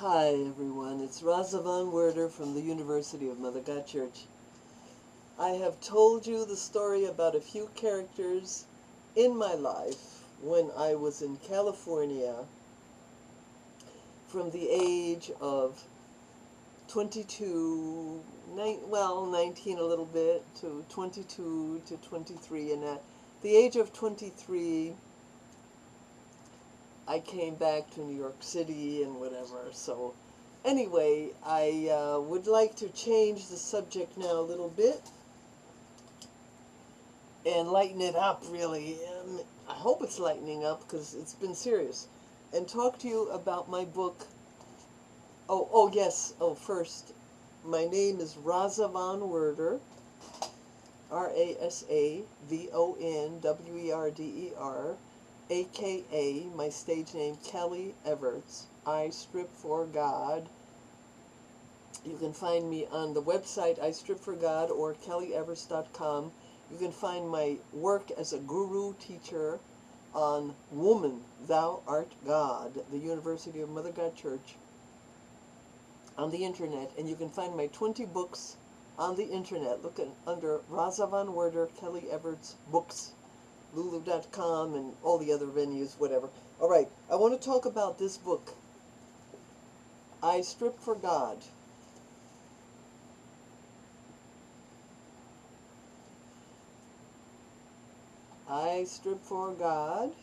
Hi everyone, it's RASA VON WERDER from the University of Mother God Church. I have told you the story about a few characters in my life when I was in California from the age of 22, 19 a little bit, to 22 to 23, and at the age of 23 I came back to New York City and whatever. So anyway, I would like to change the subject now a little bit and lighten it up, really. I hope it's lightening up because it's been serious. And talk to you about my book. Yes. First, my name is RASA VON WERDER, RASAVONWERDER, aka my stage name Kellie Everts. I strip for God. You can find me on the website I Strip for God or kellieeverts.com. You can find my work as a guru teacher on Woman, Thou Art God, the University of Mother God Church, on the internet. And you can find my 20 books on the internet. Look under RASA VON WERDER, Kellie Everts Books, Lulu.com, and all the other venues, whatever. All right, I want to talk about this book, I Strip for God. I Strip for God.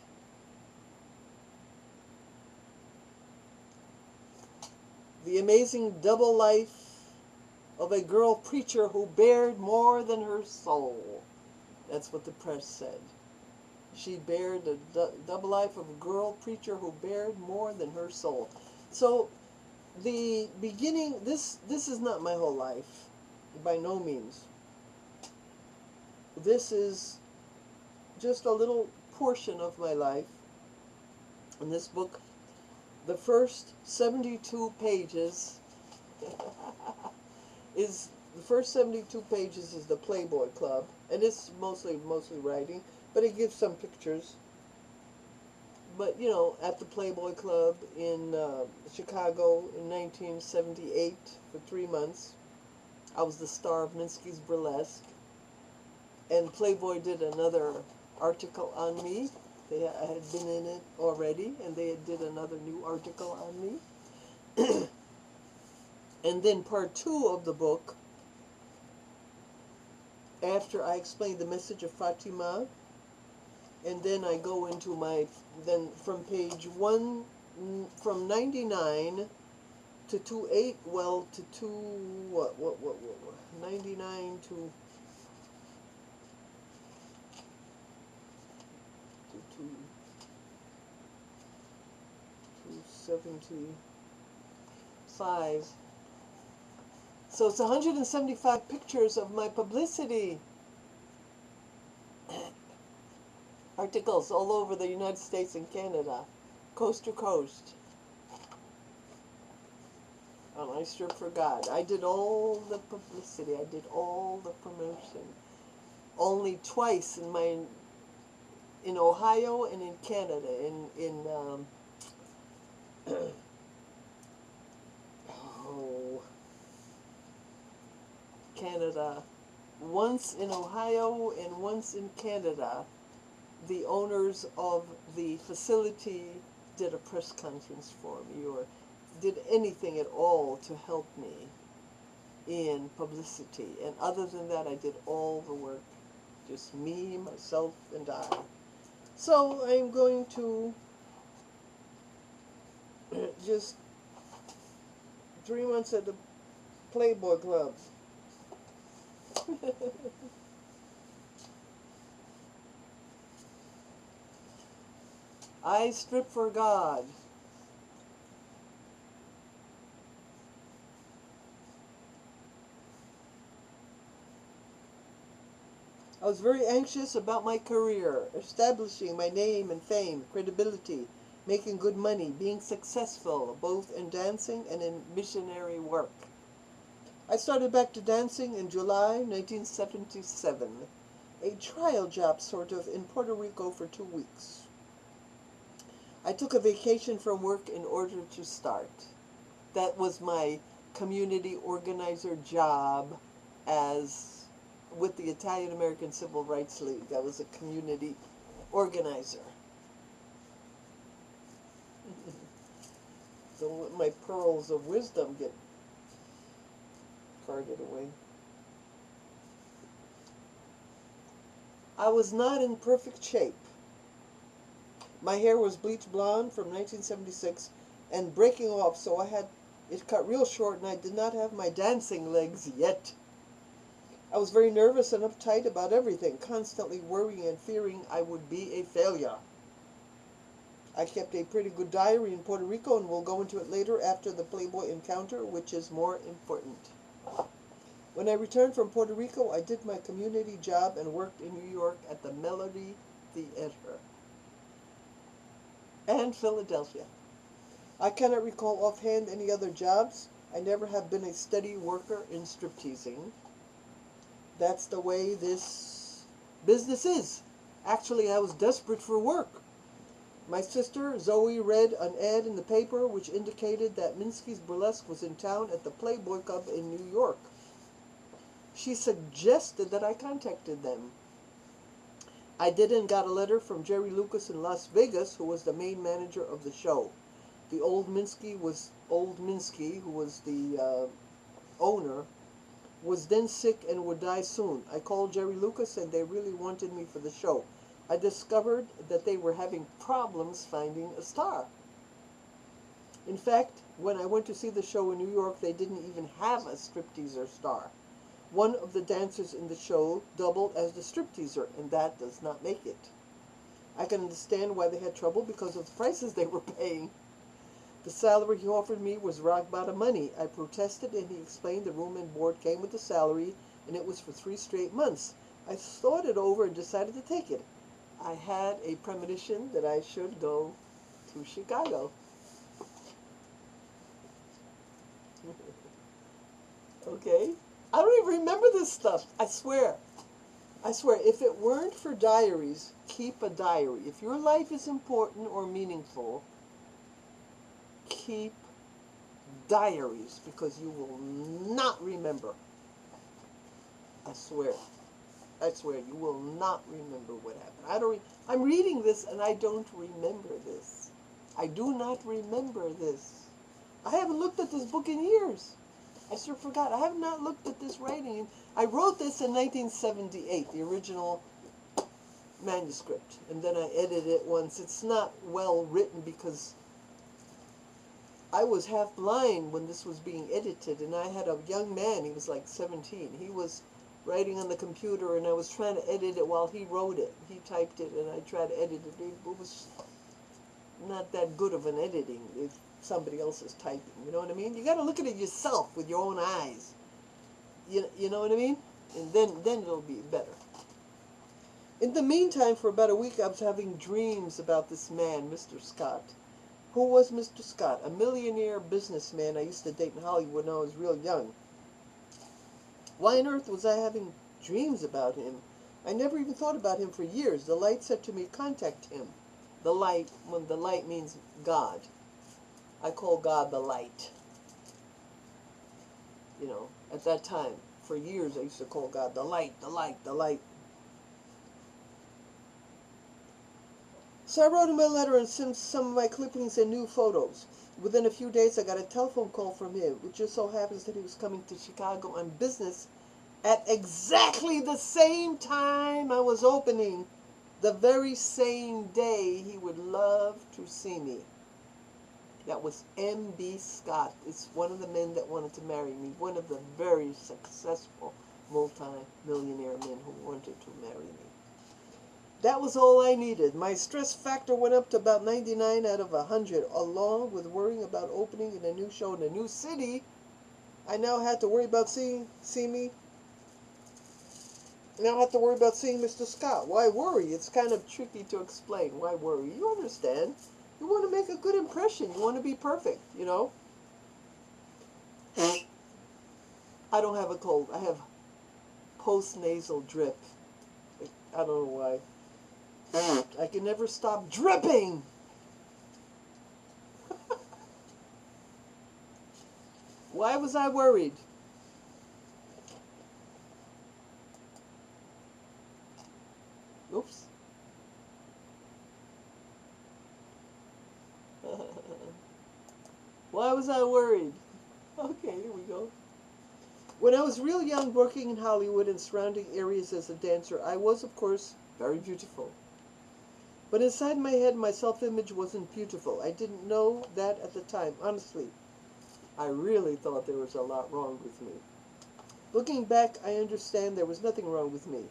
The amazing double life of a girl preacher who bared more than her soul. That's what the press said. She bared the double life of a girl preacher who bared more than her soul. So the beginning, this is not my whole life, by no means. This is just a little portion of my life. In this book, the first 72 pages is the Playboy Club, and it's mostly writing, but it gives some pictures. But you know, at the Playboy Club in Chicago in 1978 for 3 months, I was the star of Minsky's Burlesque, and Playboy did another article on me. I had been in it already, and they did another new article on me. And then part 2 of the book, after I explained the message of Fatima, and then I go into then from page 1, from 99 to 28, well, to 99 to 275. So it's 175 pictures of my publicity articles all over the United States and Canada, coast to coast. And I Strip for God. I did all the publicity. I did all the promotion. Only twice in Ohio and in Canada. Canada. Once in Ohio and once in Canada, the owners of the facility did a press conference for me, or did anything at all to help me in publicity. And other than that, I did all the work. Just me, myself, and I. So I'm going to just 3 months at the Playboy Club. I Strip for God. I was very anxious about my career, establishing my name and fame, credibility, making good money, being successful both in dancing and in missionary work. I started back to dancing in July 1977, a trial job sort of in Puerto Rico for 2 weeks. I took a vacation from work in order to start. That was my community organizer job as with the Italian American Civil Rights League. I was a community organizer. Don't let my pearls of wisdom get carted away. I was not in perfect shape. My hair was bleached blonde from 1976 and breaking off, so I had it cut real short, and I did not have my dancing legs yet. I was very nervous and uptight about everything, constantly worrying and fearing I would be a failure. I kept a pretty good diary in Puerto Rico, and we'll go into it later after the Playboy encounter, which is more important. When I returned from Puerto Rico, I did my community job and worked in New York at the Melody Theater and Philadelphia. I cannot recall offhand any other jobs. I never have been a steady worker in stripteasing. That's the way this business is. Actually, I was desperate for work. My sister, Zoe, read an ad in the paper which indicated that Minsky's Burlesque was in town at the Playboy Club in New York. She suggested that I contacted them. I did and got a letter from Jerry Lucas in Las Vegas, who was the main manager of the show. The old Minsky, who was the owner, was then sick and would die soon. I called Jerry Lucas, and they really wanted me for the show. I discovered that they were having problems finding a star. In fact, when I went to see the show in New York, they didn't even have a stripteaser star. One of the dancers in the show doubled as the stripteaser, and that does not make it. I can understand why they had trouble because of the prices they were paying. The salary he offered me was rock bottom money. I protested, and he explained the room and board came with the salary, and it was for 3 straight months. I thought it over and decided to take it. I had a premonition that I should go to Chicago. Okay? I don't even remember this stuff. I swear. I swear, if it weren't for diaries, keep a diary. If your life is important or meaningful, keep diaries, because you will not remember. I swear. I swear, you will not remember what happened. I'm reading this and I don't remember this. I do not remember this. I haven't looked at this book in years. I sure forgot. I have not looked at this writing. I wrote this in 1978, the original manuscript, and then I edited it once. It's not well written because I was half blind when this was being edited, and I had a young man, he was like 17. He was writing on the computer, and I was trying to edit it while he wrote it. He typed it, and I tried to edit it. It was not that good of an editing if somebody else is typing. You know what I mean? You got to look at it yourself with your own eyes. You know what I mean? And then it'll be better. In the meantime, for about a week, I was having dreams about this man, Mr. Scott. Who was Mr. Scott? A millionaire businessman I used to date in Hollywood when I was real young. Why on earth was I having dreams about him? I never even thought about him for years. The light said to me, contact him. The light, when the light means God. I call God the light. You know, at that time, for years I used to call God the light, the light, the light. So I wrote him a letter and sent some of my clippings and new photos. Within a few days I got a telephone call from him. It just so happens that he was coming to Chicago on business at exactly the same time I was opening. The very same day he would love to see me. That was M.B. Scott. It's one of the men that wanted to marry me. One of the very successful multi-millionaire men who wanted to marry me. That was all I needed. My stress factor went up to about 99 out of 100. Along with worrying about opening in a new show in a new city, I now had to worry about seeing Mr. Scott. Why worry? It's kind of tricky to explain. Why worry? You understand. You want to make a good impression. You want to be perfect, you know? I don't have a cold. I have post-nasal drip. I don't know why. I can never stop dripping. Why was I worried? Oops. Why was I worried? Okay, here we go. When I was real young, working in Hollywood and surrounding areas as a dancer, I was, of course, very beautiful. But inside my head, my self-image wasn't beautiful. I didn't know that at the time, honestly. I really thought there was a lot wrong with me. Looking back, I understand there was nothing wrong with me.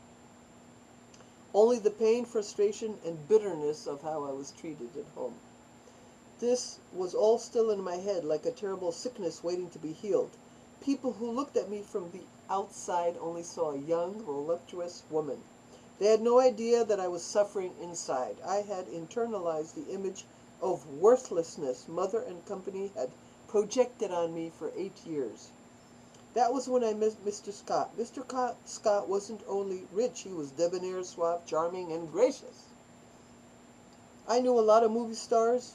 Only the pain, frustration, and bitterness of how I was treated at home. This was all still in my head, like a terrible sickness waiting to be healed. People who looked at me from the outside only saw a young, voluptuous woman. They had no idea that I was suffering inside. I had internalized the image of worthlessness Mother and company had projected on me for 8 years. That was when I met Mr. Scott. Mr. Scott wasn't only rich, he was debonair, suave, charming, and gracious. I knew a lot of movie stars.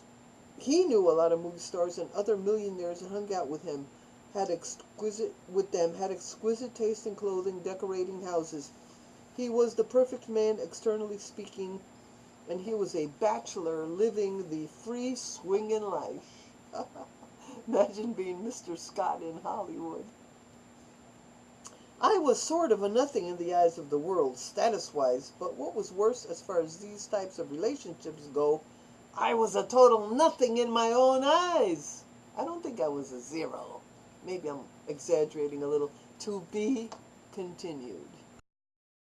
He knew a lot of movie stars and other millionaires and hung out with him. Had exquisite taste in clothing, decorating houses. He was the perfect man, externally speaking, and he was a bachelor living the free swinging life. Imagine being Mr. Scott in Hollywood. I was sort of a nothing in the eyes of the world, status-wise, but what was worse as far as these types of relationships go, I was a total nothing in my own eyes. I don't think I was a zero. Maybe I'm exaggerating a little. To be continued.